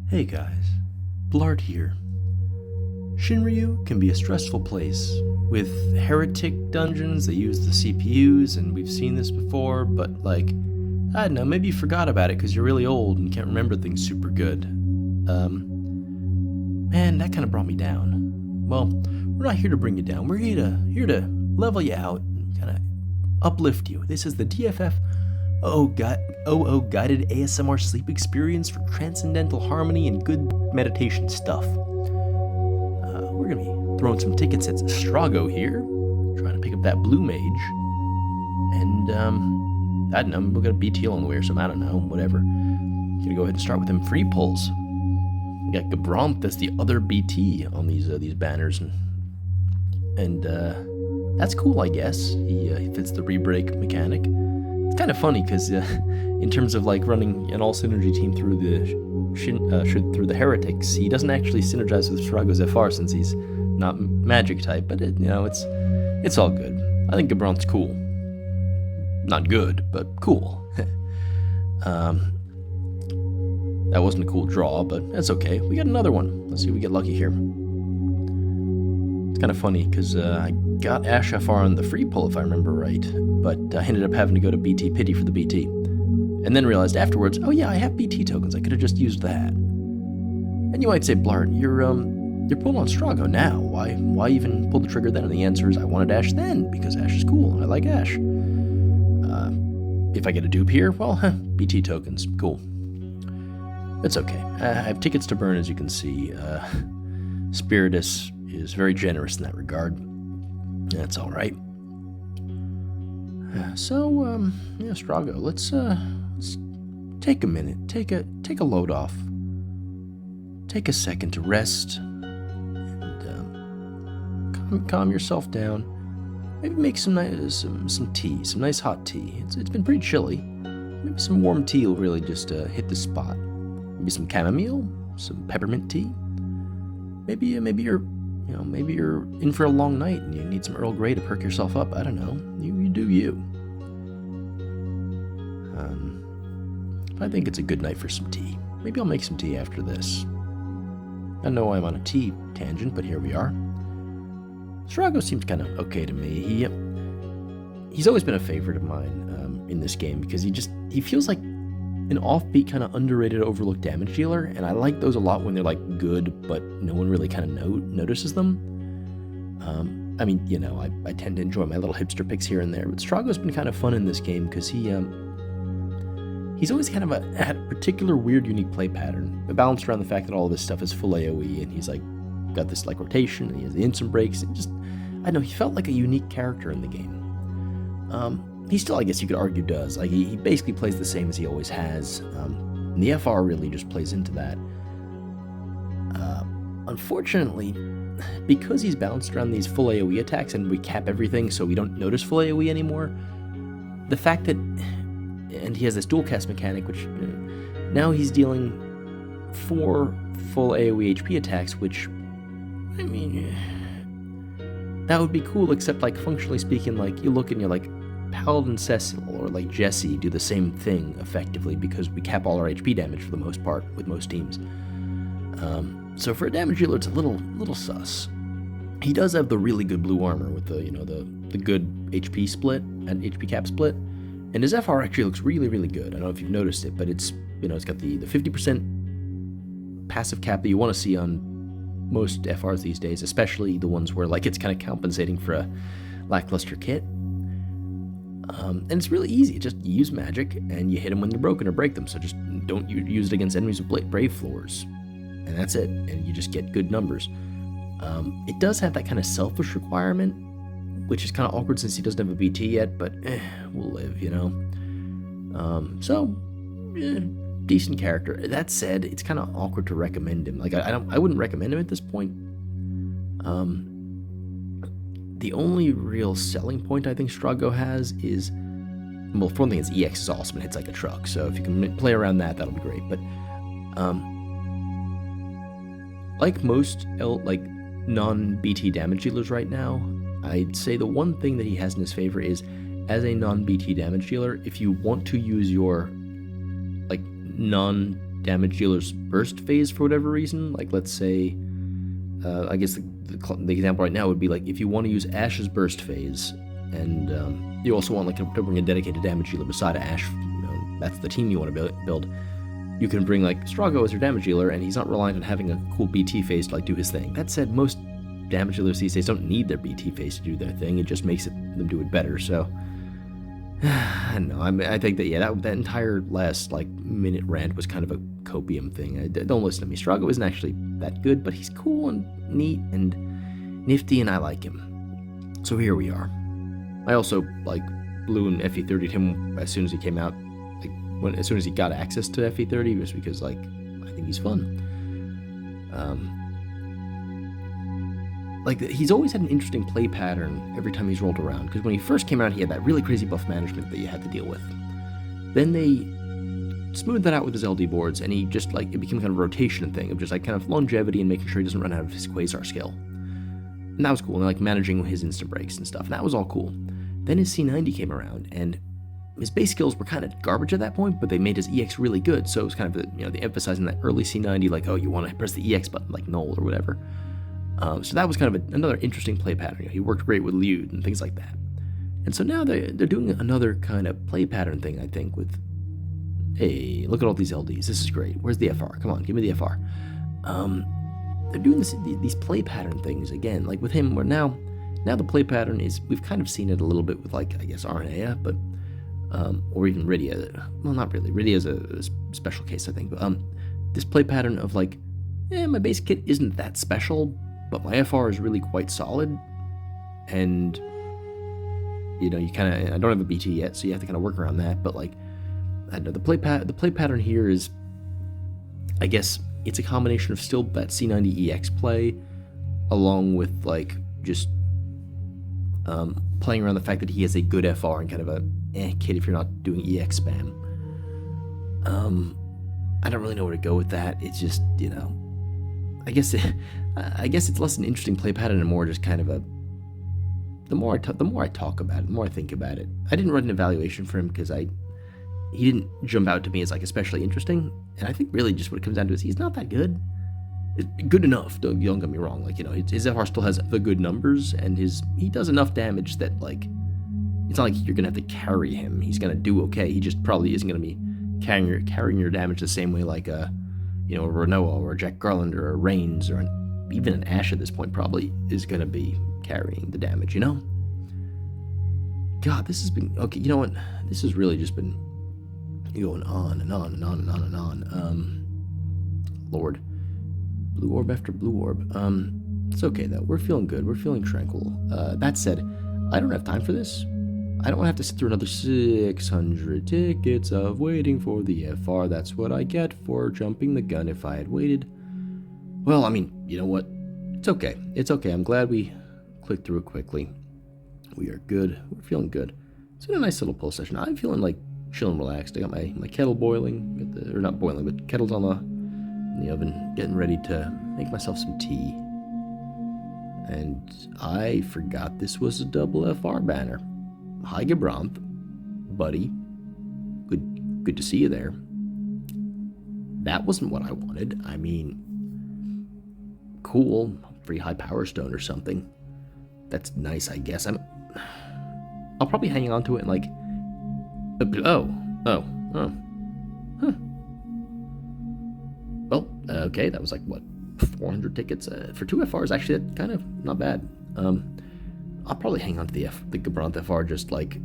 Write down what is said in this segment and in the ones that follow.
Hey guys, Bl'Art here. Shinryu can be a stressful place, with heretic dungeons that use the CPUs, and we've seen this before, but I don't know, maybe you forgot about it because you're really old and can't remember things super good. Man, that kind of brought me down. Well, we're not here to bring you down, we're here to level you out and kind of uplift you. This is the DFFOO guided ASMR sleep experience for transcendental harmony and good meditation stuff. We're gonna be throwing some tickets at Strago here, trying to pick up that blue mage, and I don't know, we'll get a BT on the way or something, I don't know, whatever. Gonna go ahead and start with them free pulls. We got Gabranth as the other BT on these banners, and that's cool, I guess. He fits the re-break mechanic. It's kind of funny because in terms of running an all synergy team through the heretics, he doesn't actually synergize with Strago's FR since he's not magic type. But it's all good. I think Gabranth's cool. Not good, but cool. That wasn't a cool draw, but that's okay. We got another one. Let's see if we get lucky here. It's kind of funny because I got Ash FR on the free pull if I remember right, but I ended up having to go to BT Pity for the BT. And then realized afterwards, oh yeah, I have BT tokens, I could have just used that. And you might say, Bl'Art, you're pulling on Strago now. Why even pull the trigger then? And the answer is I wanted Ash then, because Ash is cool, and I like Ash. If I get a dupe here, well, BT tokens, cool. It's okay. I have tickets to burn, as you can see. Spiritus is very generous in that regard. That's all right. Yeah, Strago, let's take a minute, take a load off, take a second to rest, and calm yourself down. Maybe make some tea, some nice hot tea. It's been pretty chilly. Maybe some warm tea will really just hit the spot. Maybe some chamomile, some peppermint tea. Maybe you're in for a long night and you need some Earl Grey to perk yourself up. I don't know. You do you. I think it's a good night for some tea. Maybe I'll make some tea after this. I know I'm on a tea tangent, but here we are. Strago seems kind of okay to me. He's always been a favorite of mine in this game because he feels like an offbeat, kind of underrated, overlooked damage dealer, and I like those a lot when they're good, but no one really kind of notices them. I tend to enjoy my little hipster picks here and there, but Strago's been kind of fun in this game because he's always kind of had a particular weird, unique play pattern, balanced around the fact that all this stuff is full AoE, and he's got this rotation, and he has the instant breaks, and I don't know, he felt like a unique character in the game. He still, I guess you could argue, does. He basically plays the same as he always has. And the FR really just plays into that. Unfortunately, because he's bounced around these full AoE attacks and we cap everything so we don't notice full AoE anymore, the fact that... And he has this dual cast mechanic, which... now he's dealing 4 full AoE HP attacks, which... that would be cool, except, functionally speaking, you look and you're like... Paladin Cecil or Jesse do the same thing effectively because we cap all our HP damage for the most part with most teams. So for a damage dealer, it's a little sus. He does have the really good blue armor with the good HP split and HP cap split, and his FR actually looks really, really good. I don't know if you've noticed it, but it's got the 50% passive cap that you want to see on most FRs these days, especially the ones where it's kind of compensating for a lackluster kit. And it's really easy. Just use magic, and you hit them when they're broken or break them. So just don't use it against enemies with brave floors, and that's it. And you just get good numbers. It does have that kind of selfish requirement, which is kind of awkward since he doesn't have a BT yet. But we'll live, decent character. That said, it's kind of awkward to recommend him. I wouldn't recommend him at this point. The only real selling point I think Strago has is, well, for one thing, his EX is awesome and hits like a truck, so if you can play around that, that'll be great. But, like most non-BT damage dealers right now, I'd say the one thing that he has in his favor is, as a non-BT damage dealer, if you want to use your, non damage dealer's burst phase for whatever reason. Like, let's say, I guess the example right now would be like if you want to use Ash's burst phase, and you also want like to bring a dedicated damage dealer beside Ash. That's the team you want to build. You can bring like Strago as your damage dealer, and he's not reliant on having a cool BT phase to like do his thing. That said, most damage dealers these days don't need their BT phase to do their thing. It just makes them do it better. So I don't know. I think that that entire last like minute rant was kind of a copium thing. Don't listen to me. Strago isn't actually that good, but he's cool and neat and nifty, and I like him. So here we are. I also like blew and FE30'd him as soon as he came out. As soon as he got access to FE30, just because, like, I think he's fun. He's always had an interesting play pattern every time he's rolled around, because when he first came out, he had that really crazy buff management that you had to deal with. Then they smoothed that out with his LD boards, and he just, like, it became kind of a rotation thing of just, like, kind of longevity and making sure he doesn't run out of his Quasar skill. And that was cool, and, like, managing his instant breaks and stuff, and that was all cool. Then his C90 came around, and his base skills were kind of garbage at that point, but they made his EX really good, so it was kind of the emphasizing that early C90, like, oh, you want to press the EX button, like Null or whatever. So that was kind of another interesting play pattern. He worked great with Liud and things like that. And so now they're doing another kind of play pattern thing, I think, with, hey, look at all these LDs. This is great. Where's the FR? Come on, give me the FR. They're doing these play pattern things again, like with him, where now the play pattern is, we've kind of seen it a little bit with, like, I guess, Arnea, but or even Rydia. Well, not really. Rydia is a special case, I think. But this play pattern of like, my base kit isn't that special, but my FR is really quite solid, and you kind of, I don't have a BT yet, so you have to kind of work around that. But like, I don't know, the play pattern here is, I guess, it's a combination of still that C90 EX play, along with like just playing around the fact that he has a good FR and kind of a kit if you're not doing EX spam. I don't really know where to go with that. It's just, I guess it's less an interesting play pattern and more just kind of a, the more I talk about it, the more I think about it. I didn't write an evaluation for him because he didn't jump out to me as like especially interesting, and I think really just what it comes down to is he's not that good. Good enough, don't get me wrong, like, his FR still has the good numbers, and he does enough damage that, like, it's not like you're gonna have to carry him. He's gonna do okay. He just probably isn't gonna be carrying your damage the same way like a Renoa or a Jack Garland or a Reigns or even an Ash at this point probably is gonna be carrying the damage, God, this has been, okay, you know what? This has really just been going on and on and on and on and on. Lord. Blue orb after blue orb. It's okay though. We're feeling good. We're feeling tranquil. That said, I don't have time for this. I don't want to have to sit through another 600 tickets of waiting for the FR. That's what I get for jumping the gun if I had waited. Well, I mean, you know what? It's okay. It's okay. I'm glad we clicked through it quickly. We are good. We're feeling good. It's been a nice little pull session. I'm feeling like chill and relaxed. I got my kettle boiling. Or not boiling, but kettle's in the oven, getting ready to make myself some tea. And I forgot this was a double FR banner. Hi, Gabranth, buddy. Good to see you there. That wasn't what I wanted. I mean, cool. Free high power stone or something. That's nice, I guess. I'll probably hang on to it and like. Huh. Well, okay, that was like, what, 400 tickets? For 2 FRs, actually, that's kind of not bad. I'll probably hang on to the Gabranth FR, just like,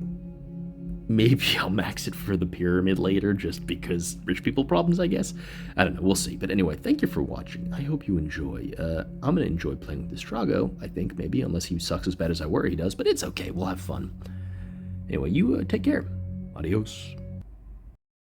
maybe I'll max it for the pyramid later, just because rich people problems, I guess. I don't know, we'll see. But anyway, thank you for watching. I hope you enjoy. I'm going to enjoy playing with this Strago, I think, maybe, unless he sucks as bad as I worry he does, but it's okay, we'll have fun. Anyway, you take care. Adios.